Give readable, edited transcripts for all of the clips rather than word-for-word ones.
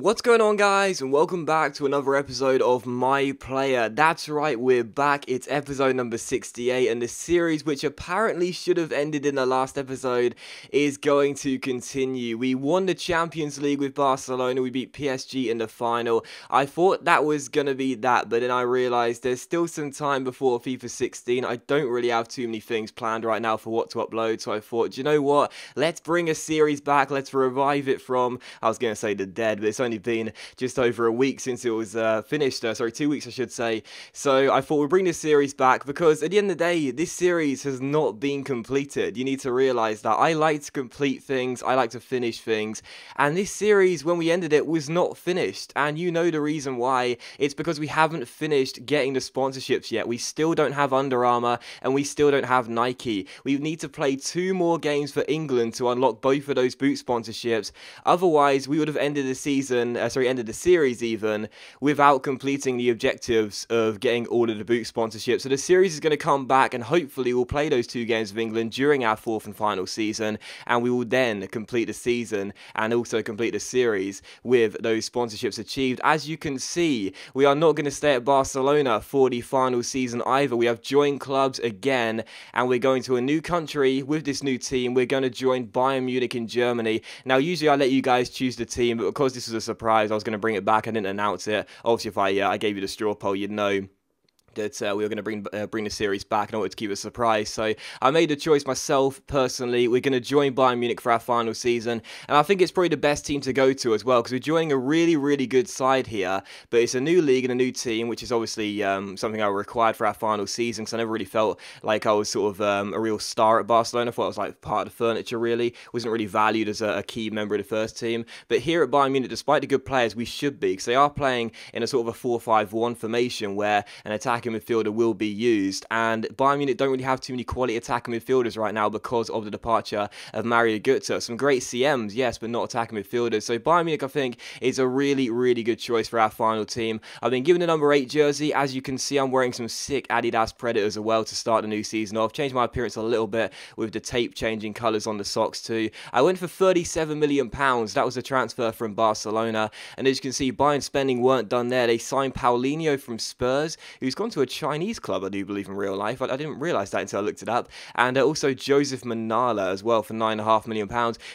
What's going on, guys, and welcome back to another episode of My Player. That's right, we're back. It's episode number 68, and the series, which apparently should have ended in the last episode, is going to continue. We won the Champions League with Barcelona. We beat PSG in the final. I thought that was going to be that, but then I realized there's still some time before FIFA 16. I don't really have too many things planned right now for what to upload, so I thought, do you know what? Let's bring a series back. Let's revive it from, I was going to say the dead, but it's only been just over a week since it was finished, sorry, 2 weeks I should say. So I thought we'd bring this series back because at the end of the day, this series has not been completed. You need to realize that I like to complete things, I like to finish things, and this series, when we ended it, was not finished. And you know the reason why. It's because we haven't finished getting the sponsorships yet. We still don't have Under Armour and we still don't have Nike. We need to play 2 more games for England to unlock both of those boot sponsorships. Otherwise, we would have ended the season, ended the series even, without completing the objectives of getting all of the boot sponsorships. So the series is going to come back, and hopefully we'll play those 2 games with England during our 4th and final season, and we will then complete the season and also complete the series with those sponsorships achieved. As you can see, we are not going to stay at Barcelona for the final season either. We have joined clubs again, and we're going to a new country with this new team. We're going to join Bayern Munich in Germany. Now, usually I let you guys choose the team, but because this was a surprise, I was going to bring it back. I didn't announce it. Obviously, if I gave you the straw poll, you'd know that we were going to bring the series back, and I wanted to keep it a surprise. So I made the choice myself, personally. We're going to join Bayern Munich for our final season, and I think it's probably the best team to go to as well, because we're joining a really, really good side here, but it's a new league and a new team, which is obviously something I required for our final season, because I never really felt like I was sort of a real star at Barcelona. I thought I was like part of the furniture, really. Wasn't really valued as a key member of the first team. But here at Bayern Munich, despite the good players, we should be, because they are playing in a sort of a 4-5-1 formation where an attacking midfielder will be used, and Bayern Munich don't really have too many quality attacking midfielders right now because of the departure of Mario Götze. Some great CMs, yes, but not attacking midfielders. So Bayern Munich, I think, is a really, really good choice for our final team. I've been given the number 8 jersey. As you can see, I'm wearing some sick Adidas Predators as well to start the new season off. Changed my appearance a little bit with the tape changing colours on the socks too. I went for £37 million. That was a transfer from Barcelona, and as you can see, Bayern spending weren't done there. They signed Paulinho from Spurs, who's gone to a Chinese club, I do believe, in real life. I didn't realise that until I looked it up. And also Joseph Manala as well for £9.5 million.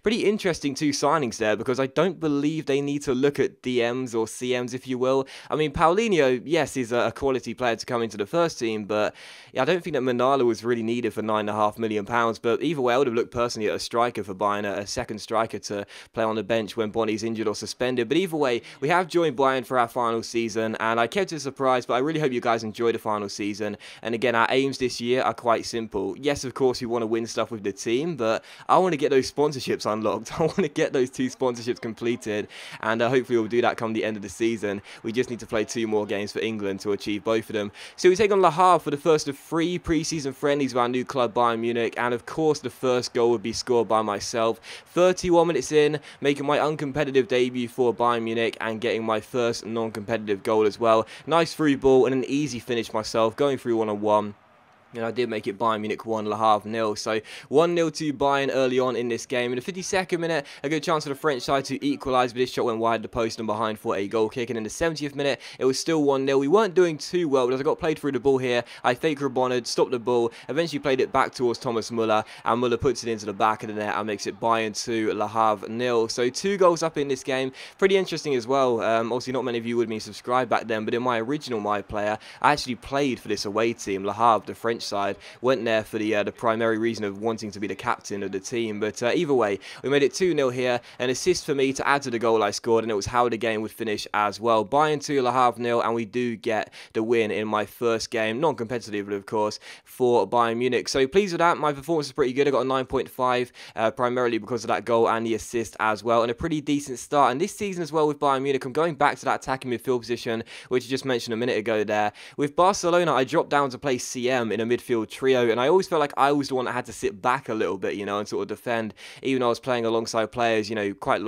Pretty interesting 2 signings there, because I don't believe they need to look at DMs or CMs, if you will. I mean, Paulinho, yes, is a quality player to come into the first team, but I don't think that Manala was really needed for £9.5 million. But either way, I would have looked personally at a striker for Bayern, a second striker to play on the bench when Bonnie's injured or suspended. But either way, we have joined Bayern for our final season, and I kept it a surprise, but I really hope you guys enjoy the final season. And again, our aims this year are quite simple. Yes, of course, we want to win stuff with the team, but I want to get those sponsorships unlocked. I want to get those 2 sponsorships completed, and hopefully we'll do that come the end of the season. We just need to play 2 more games for England to achieve both of them. So we take on Le Havre for the first of 3 pre-season friendlies of our new club, Bayern Munich, and of course the first goal would be scored by myself. 31 minutes in, making my uncompetitive debut for Bayern Munich and getting my first non-competitive goal as well. Nice through ball and an easy finish myself, going through 1-on-1. And I did make it Bayern Munich 1, Le Havre 0. So 1-0 to Bayern early on in this game. In the 52nd minute, a good chance for the French side to equalise, but this shot went wide of the post and behind for a goal kick. And in the 70th minute, it was still 1-0. We weren't doing too well, but as I got played through the ball here, I fake rebonded, stopped the ball, eventually played it back towards Thomas Muller, and Muller puts it into the back of the net and makes it Bayern 2, Le Havre 0. So 2 goals up in this game. Pretty interesting as well. Obviously, not many of you would have been subscribed back then, but in my original My Player, I actually played for this away team, Le Havre, the French side. Went there for the primary reason of wanting to be the captain of the team. But either way, we made it 2-0 here. An assist for me to add to the goal I scored, and it was how the game would finish as well. Bayern 2, Le Havre 0, and we do get the win in my first game, non-competitively of course, for Bayern Munich. So pleased with that. My performance is pretty good. I got a 9.5, primarily because of that goal and the assist as well, and a pretty decent start. And this season as well with Bayern Munich, I'm going back to that attacking midfield position, which I just mentioned a minute ago there. With Barcelona, I dropped down to play CM in a midfield trio, and I always felt like I was the one that had to sit back a little bit, you know, and sort of defend, even though I was playing alongside players, you know, quite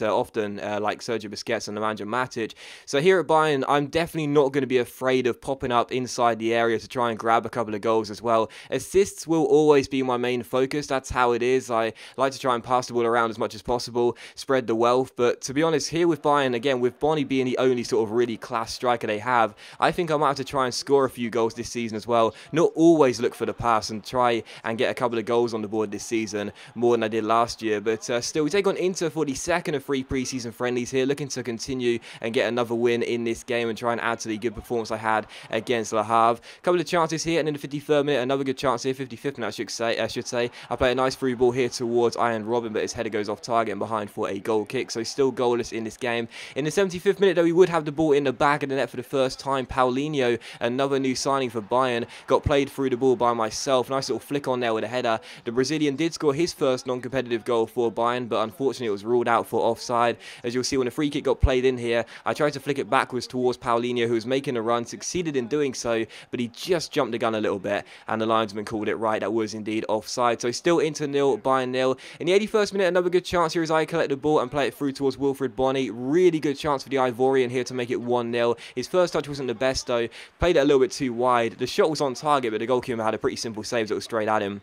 often like Sergio Busquets and Nemanja Matic. So here at Bayern, I'm definitely not going to be afraid of popping up inside the area to try and grab a couple of goals as well. Assists will always be my main focus. That's how it is. I like to try and pass the ball around as much as possible, spread the wealth. But to be honest, here with Bayern, again, with Bony being the only sort of really class striker they have, I think I might have to try and score a few goals this season as well. Not always look for the pass and try and get a couple of goals on the board this season, more than I did last year. But still, we take on Inter for the second of 3 pre-season friendlies here, looking to continue and get another win in this game and try and add to the good performance I had against Le Havre. A couple of chances here, and in the 53rd minute, another good chance here, 55th minute I should say. I play a nice through ball here towards Ian Robin, but his header goes off target and behind for a goal kick, so still goalless in this game. In the 75th minute, though, we would have the ball in the back of the net for the first time. Paulinho, another new signing for Bayern, got played through the ball by myself. Nice little flick on there with a header. The Brazilian did score his first non-competitive goal for Bayern, but unfortunately it was ruled out for offside. As you'll see, when the free kick got played in here, I tried to flick it backwards towards Paulinho, who was making a run, succeeded in doing so, but he just jumped the gun a little bit, and the linesman called it right. That was indeed offside. So still Inter 0, Bayern 0. In the 81st minute, another good chance here as I collect the ball and play it through towards Wilfried Bony. Really good chance for the Ivorian here to make it 1-0. His first touch wasn't the best though. Played it a little bit too wide. The shot was on target, but the goalkeeper had a pretty simple save that was straight at him.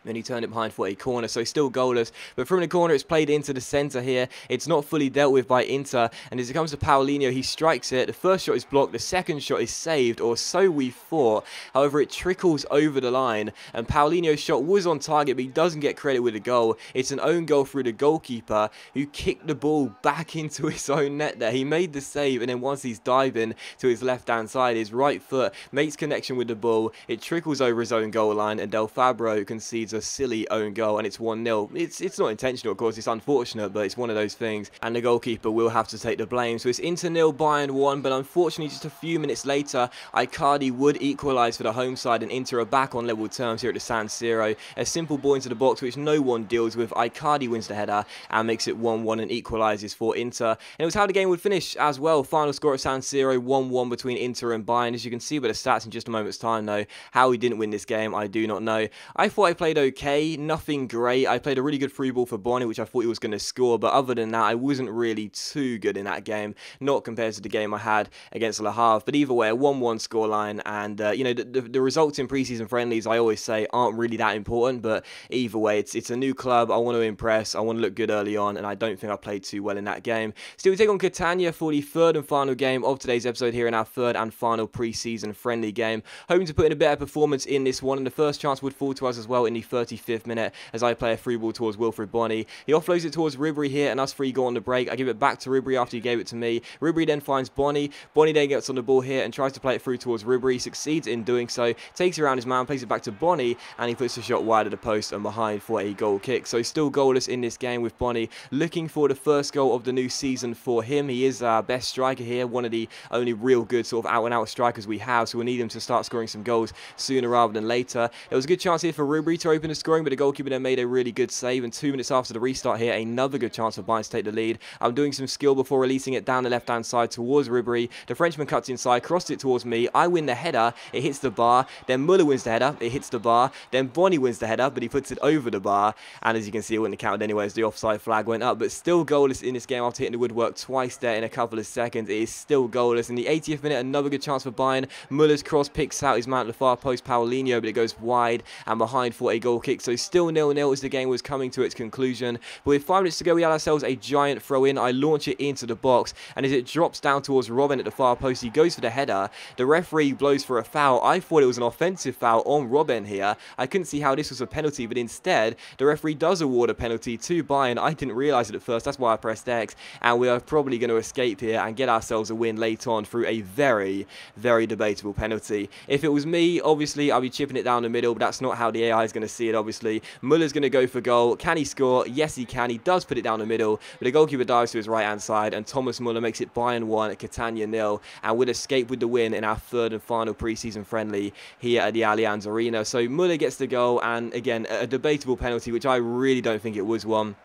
Then he turned it behind for a corner, so still goalless. But from the corner, it's played into the centre here. It's not fully dealt with by Inter. And as it comes to Paulinho, he strikes it. The first shot is blocked. The second shot is saved, or so we thought. However, it trickles over the line. And Paulinho's shot was on target, but he doesn't get credit with the goal. It's an own goal through the goalkeeper, who kicked the ball back into his own net there. He made the save, and then once he's diving to his left-hand side, his right foot makes connection with the ball. It trickles over his own goal line, and Del Fabro concedes a silly own goal, and it's 1-0. It's not intentional, of course, it's unfortunate, but it's one of those things, and the goalkeeper will have to take the blame. So it's Inter 0, Bayern 1, but unfortunately just a few minutes later, Icardi would equalise for the home side, and Inter are back on level terms here at the San Siro. A simple ball into the box, which no one deals with. Icardi wins the header and makes it 1-1 and equalises for Inter. And it was how the game would finish as well. Final score at San Siro, 1-1 between Inter and Bayern. As you can see by the stats in just a moment's time, though, how he didn't win this game, I do not know. I thought I played okay, nothing great. I played a really good free ball for Bony, which I thought he was going to score, but other than that, I wasn't really too good in that game, not compared to the game I had against Le Havre. But either way, a 1-1 scoreline, and you know, the results in preseason friendlies, I always say, aren't really that important, but either way, it's a new club. I want to impress, I want to look good early on, and I don't think I played too well in that game. Still, we take on Catania for the third and final game of today's episode here in our third and final preseason friendly game. Hoping to put in a better performance in this one, and the first chance would fall to us as well in the 35th minute as I play a free ball towards Wilfried Bony. He offloads it towards Ribery here, and us three go on the break. I give it back to Ribery after he gave it to me. Ribery then finds Bony. Bony then gets on the ball here and tries to play it through towards Ribery. Succeeds in doing so. Takes it around his man, plays it back to Bony, and he puts the shot wide of the post and behind for a goal kick. So still goalless in this game with Bony. Looking for the first goal of the new season for him. He is our best striker here, one of the only real good sort of out-and-out strikers we have, so we need him to start scoring some goals sooner rather than later. There was a good chance here for Ribery to open the scoring, but the goalkeeper then made a really good save, and 2 minutes after the restart here, another good chance for Bayern to take the lead. I'm doing some skill before releasing it down the left-hand side towards Ribery. The Frenchman cuts inside, crossed it towards me. I win the header, it hits the bar. Then Muller wins the header, it hits the bar. Then Bony wins the header, but he puts it over the bar. And as you can see, it wouldn't have counted anyway as the offside flag went up. But still goalless in this game after hitting the woodwork twice there in a couple of seconds. It is still goalless. In the 80th minute, another good chance for Bayern. Muller's cross picks out his man at the far post, Paulinho, but it goes wide and behind for a goal kick. So still 0-0 as the game was coming to its conclusion. But with 5 minutes to go, we had ourselves a giant throw-in. I launch it into the box, and as it drops down towards Robin at the far post, he goes for the header. The referee blows for a foul. I thought it was an offensive foul on Robin here. I couldn't see how this was a penalty, but instead, the referee does award a penalty to Bayern. I didn't realise it at first, that's why I pressed X, and we are probably going to escape here and get ourselves a win late on through a very, very debatable penalty. If it was me, obviously, I'll be chipping it down the middle, but that's not how the AI is going to see it, obviously. Muller's going to go for goal. Can he score? Yes, he can. He does put it down the middle, but the goalkeeper dives to his right-hand side, and Thomas Muller makes it Bayern 1, Catania 0, and would escape with the win in our third and final pre-season friendly here at the Allianz Arena. So Muller gets the goal, and again, a debatable penalty, which I really don't think it was one.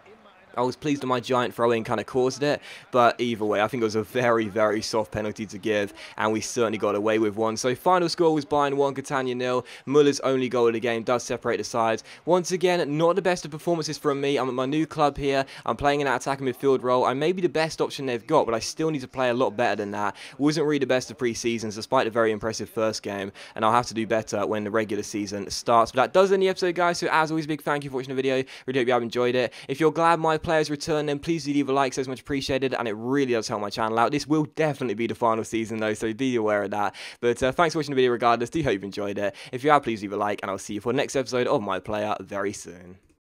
I was pleased that my giant throw-in kind of caused it, but either way, I think it was a very, very soft penalty to give, and we certainly got away with one. So final score was Bayern 1, Catania 0. Muller's only goal of the game does separate the sides. Once again, not the best of performances from me. I'm at my new club here. I'm playing in that attacking midfield role. I may be the best option they've got, but I still need to play a lot better than that. Wasn't really the best of pre-seasons, despite the very impressive first game, and I'll have to do better when the regular season starts. But that does end the episode, guys, so as always, big thank you for watching the video. Really hope you have enjoyed it. If you're glad my players return, then please do leave a like, so it's much appreciated, and it really does help my channel out. This will definitely be the final season though, so be aware of that. But thanks for watching the video regardless. Do hope you've enjoyed it. If you have, please leave a like, and I'll see you for the next episode of My Player very soon.